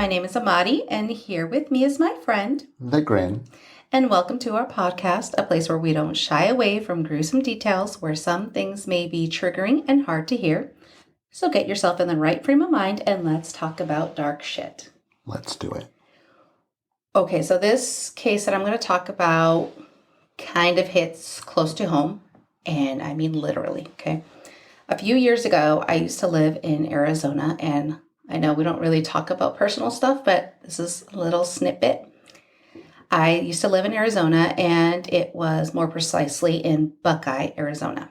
My name is Amadi, and here with me is my friend, The Grin. And welcome to our podcast, a place where we don't shy away from gruesome details, where some things may be triggering and hard to hear. So get yourself in the right frame of mind, and let's talk about dark shit. Let's do it. Okay, so this case that I'm going to talk about kind of hits close to home, and I mean literally, okay? A few years ago, I used to live in Arizona, and I know we don't really talk about personal stuff, but this is a little snippet. I used to live in Arizona, and it was more precisely in Buckeye, Arizona.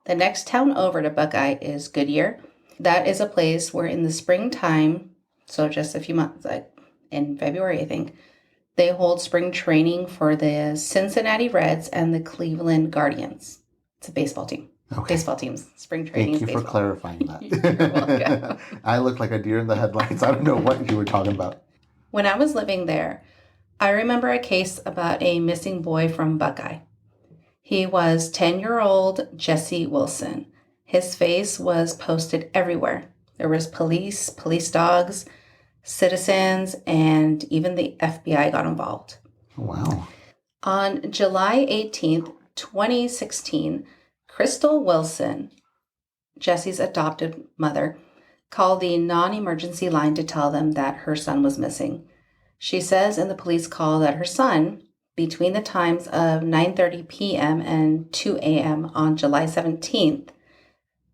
The next town over to Buckeye is Goodyear. That is a place where in the springtime, so just a few months, like in February, I think, they hold spring training for the Cincinnati Reds and the Cleveland Guardians. It's a baseball team. Okay. Baseball teams. Spring training. Thank you for clarifying that. You're welcome. I look like a deer in the headlights. I don't know what you were talking about. When I was living there, I remember a case about a missing boy from Buckeye. He was 10-year-old Jesse Wilson. His face was posted everywhere. There was police dogs, citizens, and even the FBI got involved. Wow. On July 18th, 2016, Crystal Wilson, Jesse's adopted mother, called the non-emergency line to tell them that her son was missing. She says in the police call that her son, between the times of 9:30 p.m. and 2 a.m. on July 17th,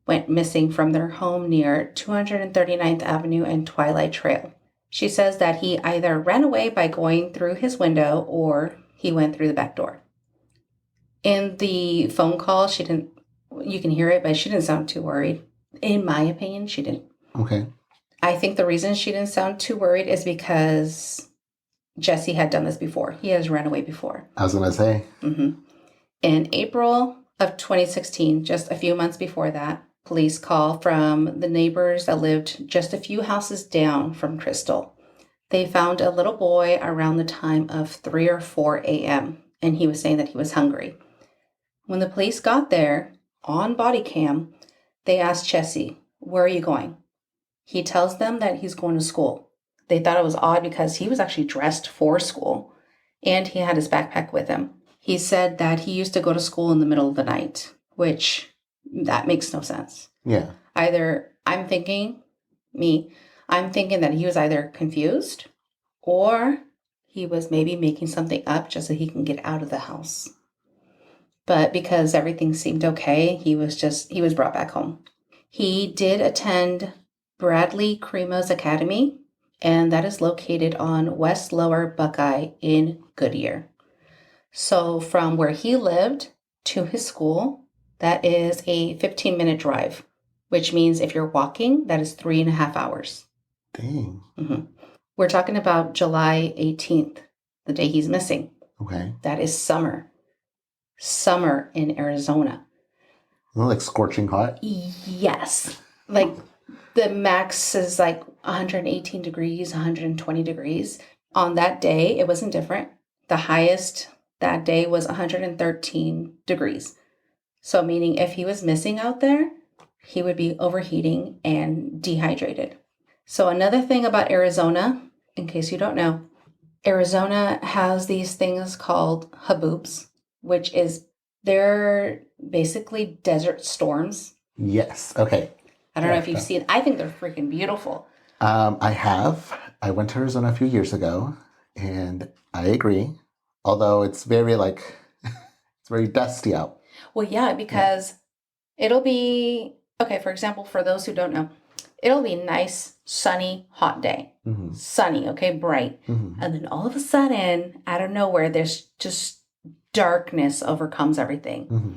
went missing from their home near 239th Avenue and Twilight Trail. She says that he either ran away by going through his window or he went through the back door. In the phone call, you can hear it, but she didn't sound too worried. In my opinion, she didn't. Okay. I think the reason she didn't sound too worried is because Jesse had done this before. He has run away before. I was going to say. Mm-hmm. In April of 2016, just a few months before that, police call from the neighbors that lived just a few houses down from Crystal. They found a little boy around the time of 3 or 4 a.m., and he was saying that he was hungry. When the police got there, on body cam, they asked Jesse, "Where are you going?" He tells them that he's going to school. They thought it was odd because he was actually dressed for school, and he had his backpack with him. He said that he used to go to school in the middle of the night, which that makes no sense. Yeah. I'm thinking that he was either confused or he was maybe making something up just so he can get out of the house. But because everything seemed okay, he was brought back home. He did attend Bradley Cremo's Academy, and that is located on West Lower Buckeye in Goodyear. So from where he lived to his school, that is a 15-minute drive, which means if you're walking, that is 3.5 hours. Dang. Mm-hmm. We're talking about July 18th, the day he's missing. Okay. That is summer. Summer in Arizona. Like scorching hot? Yes. Like the max is like 118 degrees, 120 degrees. On that day, it wasn't different. The highest that day was 113 degrees. So meaning if he was missing out there, he would be overheating and dehydrated. So another thing about Arizona, in case you don't know, Arizona has these things called haboobs, which is they're basically desert storms. Yes. Okay. I don't know if you've seen. I think they're freaking beautiful. I have. I went to Arizona a few years ago, and I agree. Although it's very it's very dusty out. Well, yeah, because it'll be okay. For example, for those who don't know, it'll be nice, sunny, hot day. Mm-hmm. Sunny, okay, bright, mm-hmm. And then all of a sudden, out of nowhere, there's just darkness overcomes everything. Mm-hmm.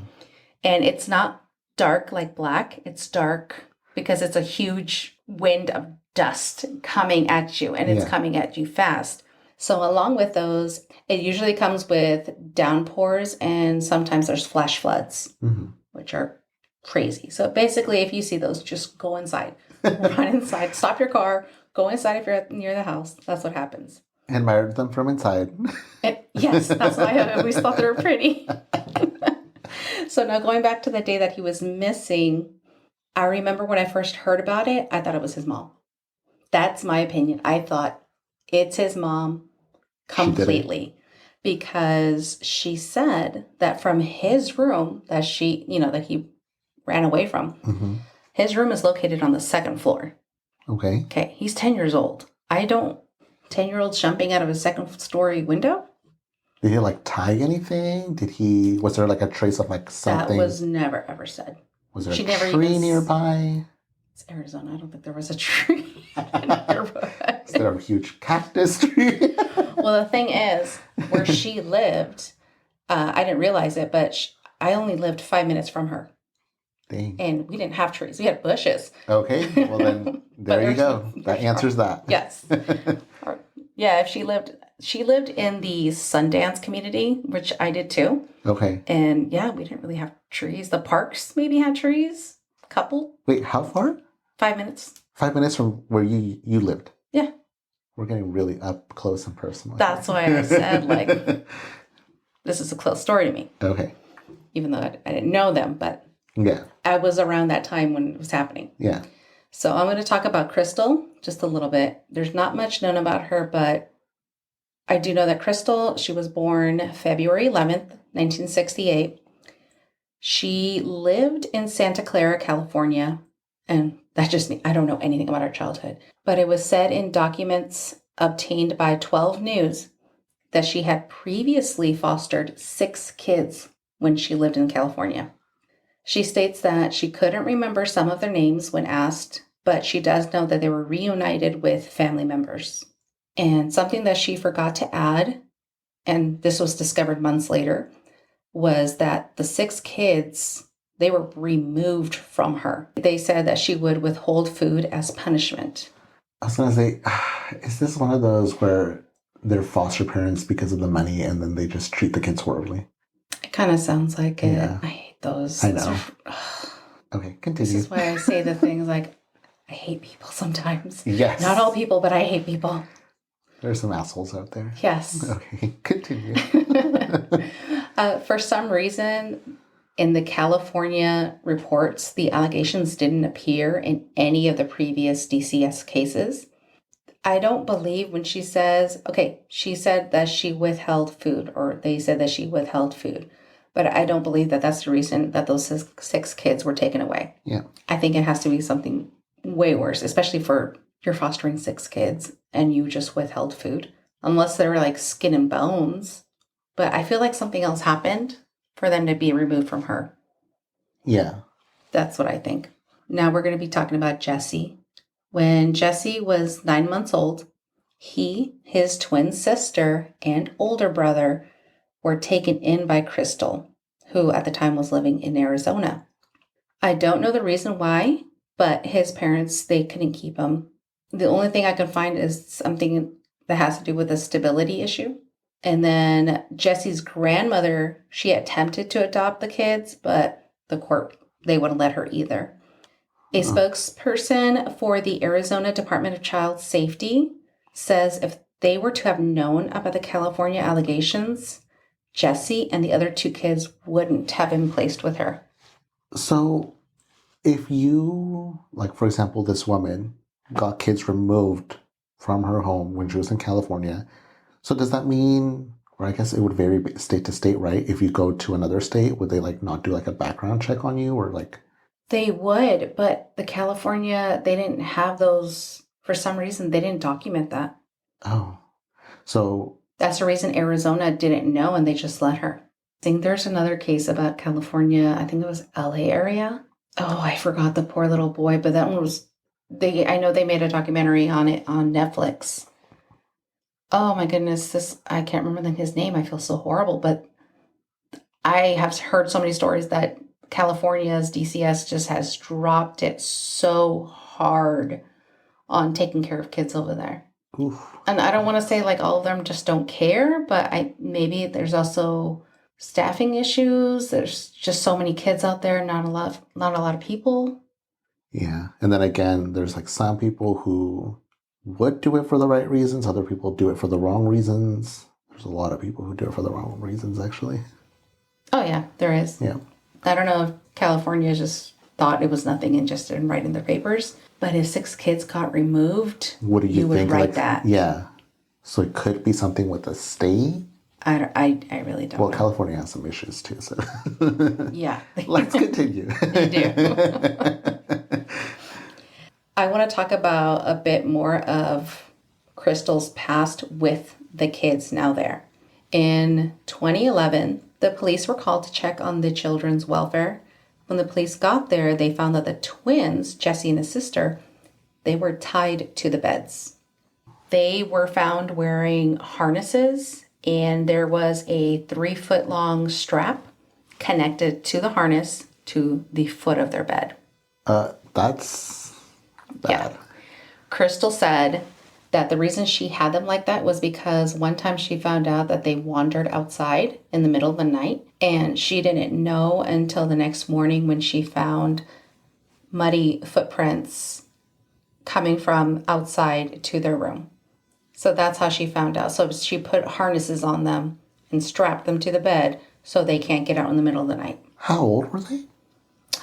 And it's not dark like black. It's dark because it's a huge wind of dust coming at you, and it's coming at you fast. So along with those, it usually comes with downpours, and sometimes there's flash floods, mm-hmm. which are crazy. So basically, if you see those, just go inside. Run inside. Stop your car. Go inside if you're near the house. That's what happens. Admired them from inside. Yes, that's why I always thought they were pretty. So now going back to the day that he was missing, I remember when I first heard about it, I thought it was his mom. That's my opinion. I thought it's his mom She did it? completely. Because she said that from his room that that he ran away from, Mm-hmm. his room is located on the second floor. Okay. Okay, he's 10 years old. 10-year-olds jumping out of a second story window? Did he like tie anything? Was there like a trace of like something? That was never ever said. Was there She a never tree even nearby? It's Arizona. I don't think there was a tree nearby. Is there a huge cactus tree? Well, the thing is, where she lived, I didn't realize it, but I only lived 5 minutes from her. Dang. And we didn't have trees. We had bushes. Okay, well then, there you go. That answers that. Yes. Yeah, if she lived in the Sundance community, which I did too. Okay. And yeah, we didn't really have trees. The parks maybe had trees. Couple. Wait, how far? 5 minutes. 5 minutes from where you lived? Yeah. We're getting really up close and personal. That's why I said, like, this is a close story to me. Okay. Even though I didn't know them, but yeah, I was around that time when it was happening. Yeah. So I'm going to talk about Crystal just a little bit. There's not much known about her, but I do know that Crystal, she was born February 11th, 1968. She lived in Santa Clara, California, and that's just me. I don't know anything about her childhood. But it was said in documents obtained by 12 News that she had previously fostered 6 kids when she lived in California. She states that she couldn't remember some of their names when asked, but she does know that they were reunited with family members. And something that she forgot to add, and this was discovered months later, was that the 6 kids, they were removed from her. They said that she would withhold food as punishment. I was going to say, is this one of those where they're foster parents because of the money and then they just treat the kids horribly? It kind of sounds like it. Yeah. I hate those. I know. Okay, continue. This is why I say the things like, I hate people sometimes. Yes. Not all people, but I hate people. There's some assholes out there. Yes. Okay, continue. For some reason, in the California reports, the allegations didn't appear in any of the previous DCS cases. I don't believe when she says, she said that she withheld food, or they said that she withheld food. But I don't believe that that's the reason that those 6 kids were taken away. Yeah. I think it has to be something way worse, especially for you're fostering 6 kids and you just withheld food. Unless they're like skin and bones. But I feel like something else happened for them to be removed from her. Yeah. That's what I think. Now we're going to be talking about Jesse. When Jesse was 9 months old, he, his twin sister, and older brother were taken in by Crystal, who at the time was living in Arizona. I don't know the reason why, but his parents, they couldn't keep him. The only thing I can find is something that has to do with a stability issue. And then Jesse's grandmother, she attempted to adopt the kids, but the court, they wouldn't let her either. A spokesperson for the Arizona Department of Child Safety says if they were to have known about the California allegations, Jesse and the other 2 kids wouldn't have been placed with her. So if you, like, for example, this woman got kids removed from her home when she was in California, so does that mean, or I guess it would vary state to state, right? If you go to another state, would they like not do like a background check on you or like? They would, but the California, they didn't have those, for some reason, they didn't document that. Oh, so. That's the reason Arizona didn't know and they just let her. I think there's another case about California. I think it was LA area. Oh, I forgot the poor little boy, but that one was, I know they made a documentary on it on Netflix. Oh my goodness, I can't remember his name. I feel so horrible, but I have heard so many stories that California's DCS just has dropped it so hard on taking care of kids over there. Oof. And I don't want to say like all of them just don't care, but maybe there's also staffing issues. There's just so many kids out there, not a lot of people. Yeah. And then again, there's like some people who would do it for the right reasons. Other people do it for the wrong reasons. There's a lot of people who do it for the wrong reasons, actually. Oh, yeah, there is. Yeah. I don't know if California just thought it was nothing and just didn't write in their papers. But if 6 kids got removed, What do you would think? write Like, that. Yeah. So it could be something with the state. I really don't Well, know. California has some issues too, so Yeah. let's continue. They do. I want to talk about a bit more of Crystal's past with the kids now there. In 2011, the police were called to check on the children's welfare. When the police got there, they found that the twins, Jesse and his sister, they were tied to the beds. They were found wearing harnesses, and there was a 3-foot long strap connected to the harness to the foot of their bed. That's bad. Yeah. Crystal said that the reason she had them like that was because one time she found out that they wandered outside in the middle of the night, and she didn't know until the next morning when she found muddy footprints coming from outside to their room. So that's how she found out. So she put harnesses on them and strapped them to the bed so they can't get out in the middle of the night. How old were they?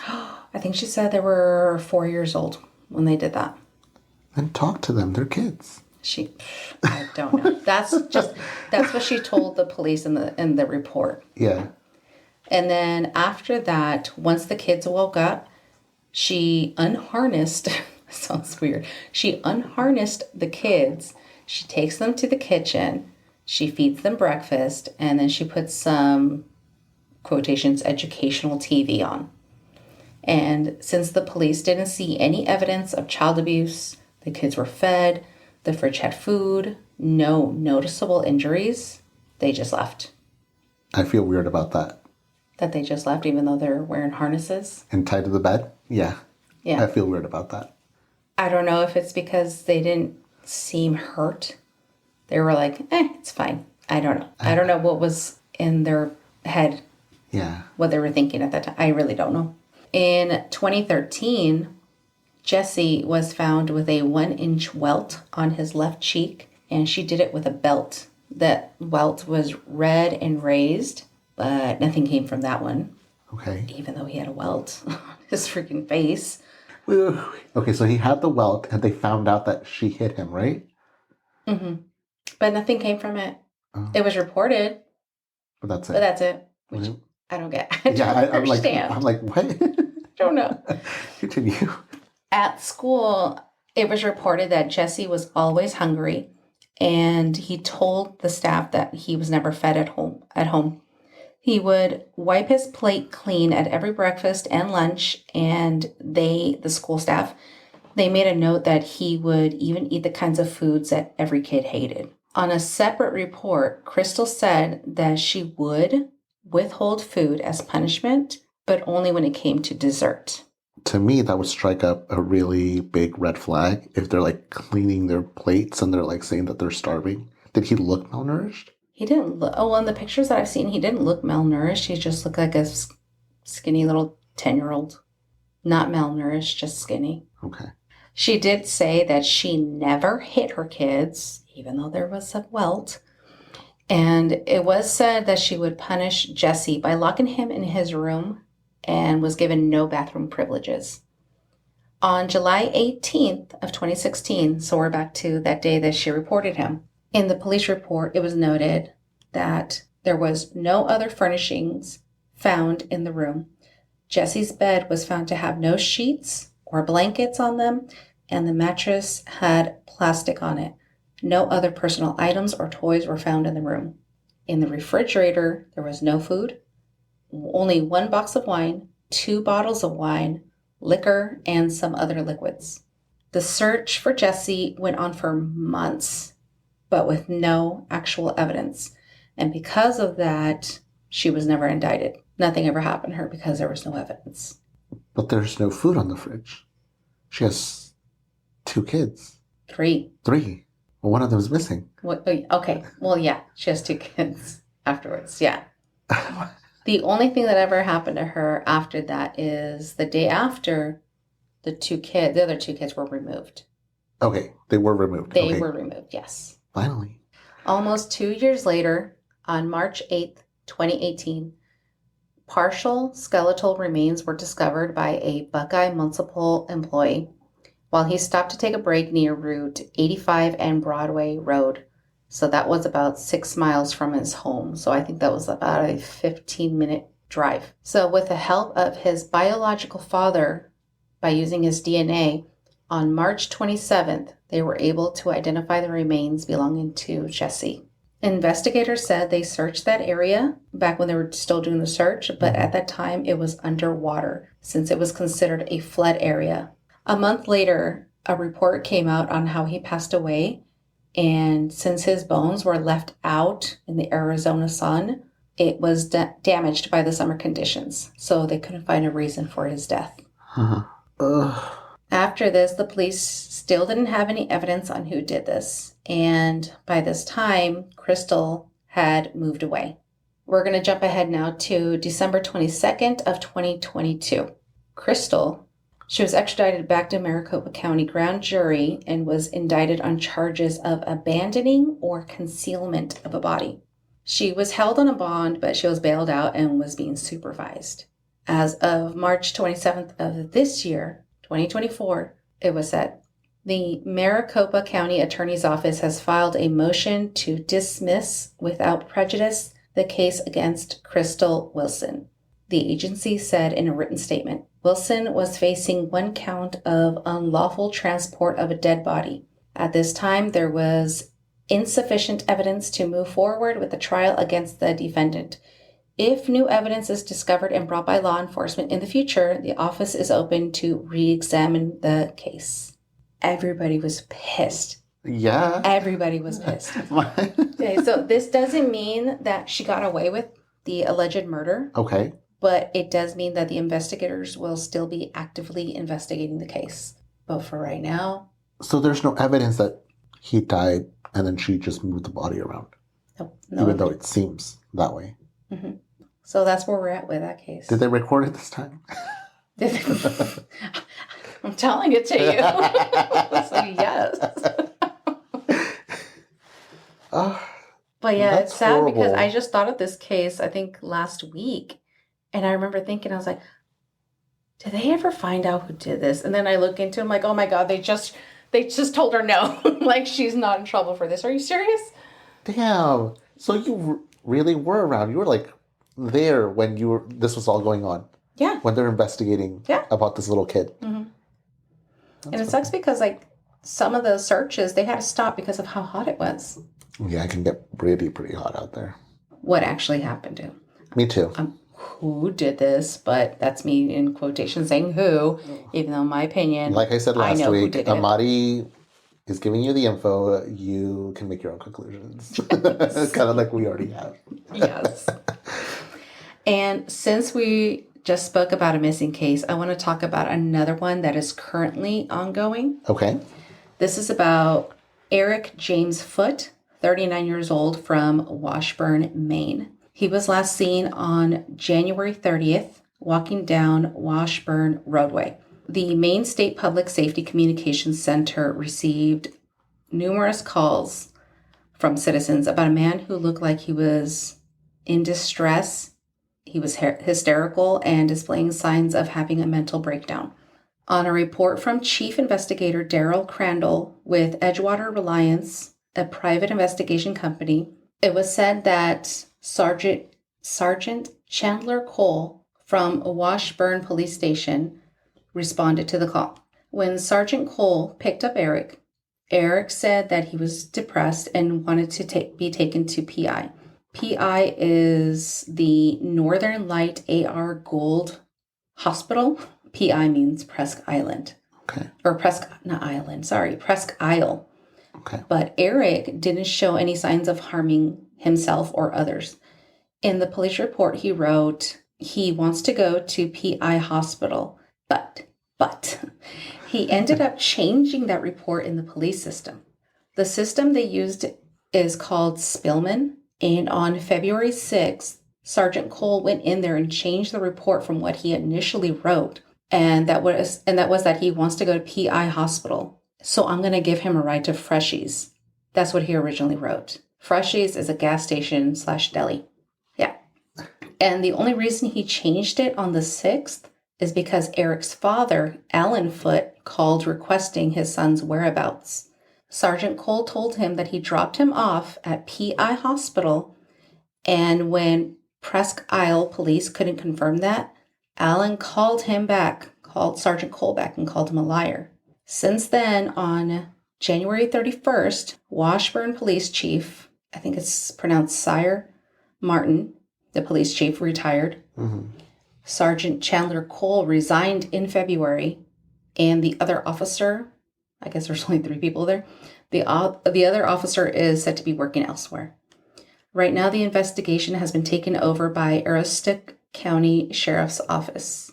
I think she said they were 4 years old when they did that. Then talk to them. They're kids. I don't know. That's what she told the police in the report. Yeah. And then after that, once the kids woke up, she unharnessed. Sounds weird. She unharnessed the kids. She takes them to the kitchen. She feeds them breakfast, and then she puts some quotations educational TV on. And since the police didn't see any evidence of child abuse, the kids were fed, the fridge had food, no noticeable injuries, they just left. I feel weird about that. That they just left even though they're wearing harnesses? And tied to the bed? Yeah. Yeah. I feel weird about that. I don't know if it's because they didn't seem hurt. They were like, it's fine. I don't know. I don't know what was in their head. Yeah. What they were thinking at that time. I really don't know. In 2013, Jesse was found with a 1-inch welt on his left cheek, and she did it with a belt. That welt was red and raised, but nothing came from that one. Okay. Even though he had a welt on his freaking face. Okay, so he had the welt, and they found out that she hit him, right? Mm-hmm. But nothing came from it. Oh. It was reported. But that's it. But that's it. Which Mm-hmm. I don't get. I don't understand. I'm like, what? Don't know. Continue. At school, it was reported that Jesse was always hungry, and he told the staff that he was never fed at home. He would wipe his plate clean at every breakfast and lunch, and the school staff, they made a note that he would even eat the kinds of foods that every kid hated. On a separate report, Crystal said that she would withhold food as punishment, but only when it came to dessert. To me, that would strike up a really big red flag if they're like cleaning their plates and they're like saying that they're starving. Did he look malnourished? He didn't look, in the pictures that I've seen, he didn't look malnourished. He just looked like a skinny little 10-year-old. Not malnourished, just skinny. Okay. She did say that she never hit her kids, even though there was a welt. And it was said that she would punish Jesse by locking him in his room and was given no bathroom privileges. On July 18th of 2016, so we're back to that day that she reported him, in the police report, it was noted that there was no other furnishings found in the room. Jesse's bed was found to have no sheets or blankets on them, and the mattress had plastic on it. No other personal items or toys were found in the room. In the refrigerator, there was no food, only 1 box of wine, 2 bottles of wine, liquor, and some other liquids. The search for Jesse went on for months, but with no actual evidence. And because of that, she was never indicted. Nothing ever happened to her because there was no evidence. But there's no food on the fridge. She has 2 kids. 3. 3. Well, one of them is missing. Okay. Well, yeah. She has 2 kids afterwards. Yeah. The only thing that ever happened to her after that is the day after the other 2 kids were removed. Okay. They were removed. They were removed, yes. Finally. Almost 2 years later, on March 8th, 2018, partial skeletal remains were discovered by a Buckeye municipal employee while he stopped to take a break near Route 85 and Broadway Road. So that was about 6 miles from his home. So I think that was about a 15-minute drive. So with the help of his biological father, by using his DNA, on March 27th, they were able to identify the remains belonging to Jesse. Investigators said they searched that area back when they were still doing the search, but at that time it was underwater since it was considered a flood area. A month later, a report came out on how he passed away, and since his bones were left out in the Arizona sun, it was damaged by the summer conditions, so they couldn't find a reason for his death. After this, the police still didn't have any evidence on who did this, and by this time, Crystal had moved away. We're going to jump ahead now to December 22nd of 2022. Crystal, she was extradited back to Maricopa County Grand Jury and was indicted on charges of abandoning or concealment of a body. She was held on a bond, but she was bailed out and was being supervised. As of March 27th of this year, 2024, it was said, the Maricopa County Attorney's Office has filed a motion to dismiss without prejudice the case against Crystal Wilson. The agency said in a written statement, Wilson was facing 1 count of unlawful transport of a dead body. At this time, there was insufficient evidence to move forward with the trial against the defendant. If new evidence is discovered and brought by law enforcement in the future, the office is open to re-examine the case. Everybody was pissed. Yeah. Everybody was pissed. Okay, so this doesn't mean that she got away with the alleged murder. Okay. But it does mean that the investigators will still be actively investigating the case. But for right now... So there's no evidence that he died and then she just moved the body around? No. Even though it seems that way. Mm-hmm. So that's where we're at with that case. Did they record it this time? I'm telling it to you. So yes. But yeah, it's sad horrible. Because I just thought of this case, I think last week. And I remember thinking, I was like, did they ever find out who did this? And then I look into it, I'm like, oh my God, they just told her no. Like, she's not in trouble for this. Are you serious? Damn. So you really were around. You were like there when this was all going on. Yeah. When they're investigating about this little kid. Mm-hmm. And it sucks because like some of the searches, they had to stop because of how hot it was. Yeah, it can get really pretty hot out there. What actually happened to him? Me too. Who did this? But that's me in quotation saying who, even though in my opinion, like I said last week, Amari is giving you the info. You can make your own conclusions. Yes. Kind of like we already have. Yes. And since we just spoke about a missing case, I want to talk about another one that is currently ongoing. Okay. This is about Erik James Foote, 39 years old, from Washburn, Maine. He was last seen on January 30th walking down Washburn Roadway. The Maine State Public Safety Communications Center received numerous calls from citizens about a man who looked like he was in distress. He was hysterical and displaying signs of having a mental breakdown. On a report from Chief Investigator Daryl Crandall with Edgewater Reliance, a private investigation company, it was said that Sergeant Chandler Cole from Washburn Police Station responded to the call. When Sergeant Cole picked up Erik said that he was depressed and wanted to be taken to PI. PI is the Northern Light AR Gold Hospital. PI means Presque Island. Okay. Or Presque Isle. Okay. But Erik didn't show any signs of harming himself or others. In the police report, he wrote, he wants to go to PI hospital, but he ended up changing that report in the police system. The system they used is called Spillman, and on February 6th, Sergeant Cole went in there and changed the report from what he initially wrote, and that was that he wants to go to PI hospital. So I'm going to give him a ride to Freshies. That's what he originally wrote. Freshies is a gas station / deli. Yeah. And the only reason he changed it on the 6th is because Erik's father, Alan Foote, called requesting his son's whereabouts. Sergeant Cole told him that he dropped him off at PI Hospital, and when Presque Isle police couldn't confirm that, Allen called Sergeant Cole back and called him a liar. Since then, on January 31st, Washburn Police Chief, I think it's pronounced Sire Martin, the police chief, retired. Mm-hmm. Sergeant Chandler Cole resigned in February, and the other officer, I guess there's only 3 people there, the other officer is said to be working elsewhere. Right now, the investigation has been taken over by Aroostook County Sheriff's Office.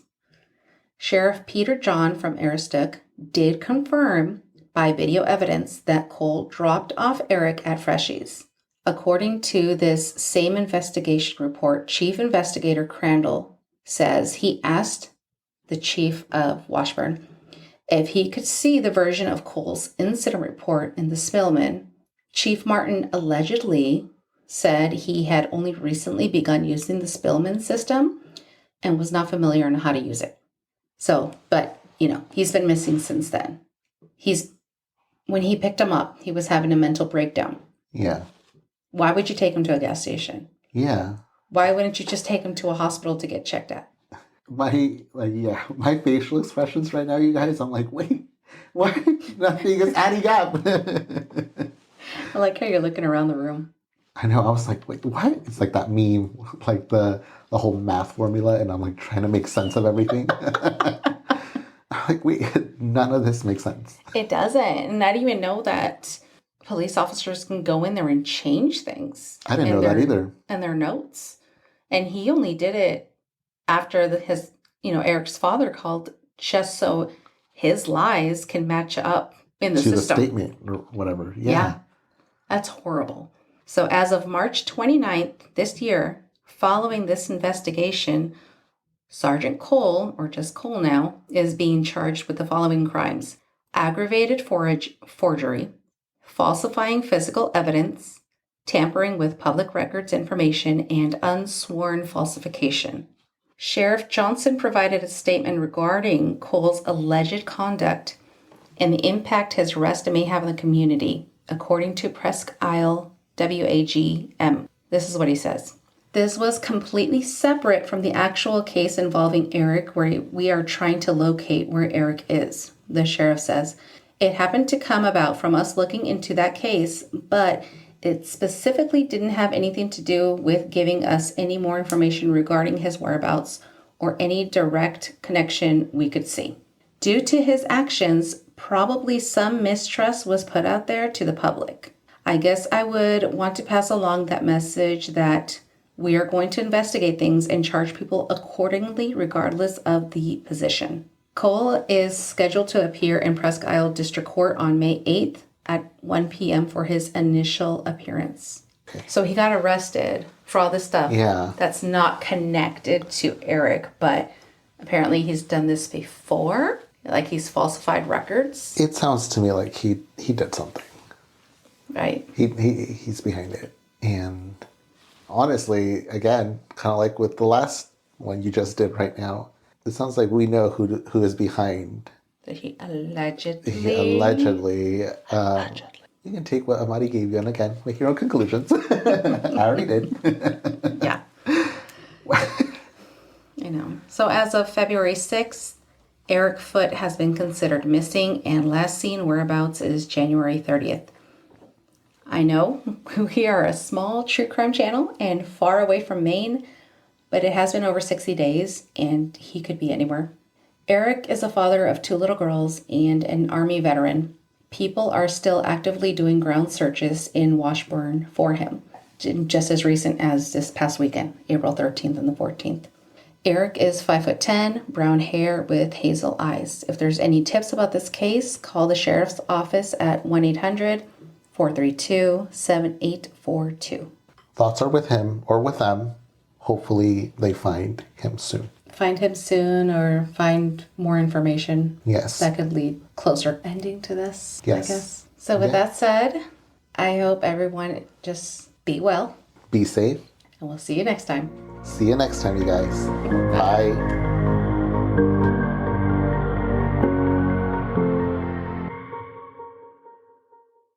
Sheriff Peter John from Aroostook did confirm by video evidence that Cole dropped off Erik at Freshies. According to this same investigation report, Chief Investigator Crandall says he asked the chief of Washburn if he could see the version of Cole's incident report in the Spillman. Chief Martin allegedly said he had only recently begun using the Spillman system and was not familiar on how to use it. So, but, he's been missing since then. When he picked him up, he was having a mental breakdown. Yeah. Why would you take him to a gas station? Yeah. Why wouldn't you just take him to a hospital to get checked at? My facial expressions right now, you guys, I'm like, wait, what? Nothing is adding up. I like how you're looking around the room. I know, I was like, wait, what? It's like that meme, like the whole math formula, and I'm like trying to make sense of everything. I'm like, wait, none of this makes sense. It doesn't. And I didn't even know that police officers can go in there and change things. I didn't know that either. And their notes. And he only did it after Erik's father called, just so his lies can match up in the system. The statement or whatever. Yeah. That's horrible. So as of March 29th this year, following this investigation, Sergeant Cole, or just Cole now, is being charged with the following crimes: aggravated forgery, falsifying physical evidence, tampering with public records information, and unsworn falsification. Sheriff Johnson provided a statement regarding Cole's alleged conduct and the impact his arrest may have on the community, according to Presque Isle WAGM. This is what he says. This was completely separate from the actual case involving Erik, where we are trying to locate where Erik is, the sheriff says. It happened to come about from us looking into that case, but it specifically didn't have anything to do with giving us any more information regarding his whereabouts or any direct connection we could see. Due to his actions, probably some mistrust was put out there to the public. I guess I would want to pass along that message that we are going to investigate things and charge people accordingly, regardless of the position. Cole is scheduled to appear in Presque Isle District Court on May 8th at 1 p.m. for his initial appearance. Okay. So he got arrested for all this stuff that's not connected to Erik, but apparently he's done this before, like he's falsified records. It sounds to me like he did something. Right. He's behind it. And honestly, again, kind of like with the last one you just did right now, it sounds like we know who is behind. That he allegedly. You can take what Amadi gave you and again make your own conclusions. I already did. Yeah. I know. So as of February 6th, Erik Foote has been considered missing, and last seen whereabouts is January 30th. I know we are a small true crime channel and far away from Maine, but it has been over 60 days and he could be anywhere. Erik is a father of 2 little girls and an Army veteran. People are still actively doing ground searches in Washburn for him, just as recent as this past weekend, April 13th and the 14th. Erik is 5'10", brown hair with hazel eyes. If there's any tips about this case, call the sheriff's office at 1-800-432-7842. Thoughts are with him or with them. Hopefully they find him soon. Find him soon or find more information. Yes. That could lead closer ending to this, yes. I guess. So with that said, I hope everyone just be well. Be safe. And we'll see you next time. See you next time, you guys. Bye.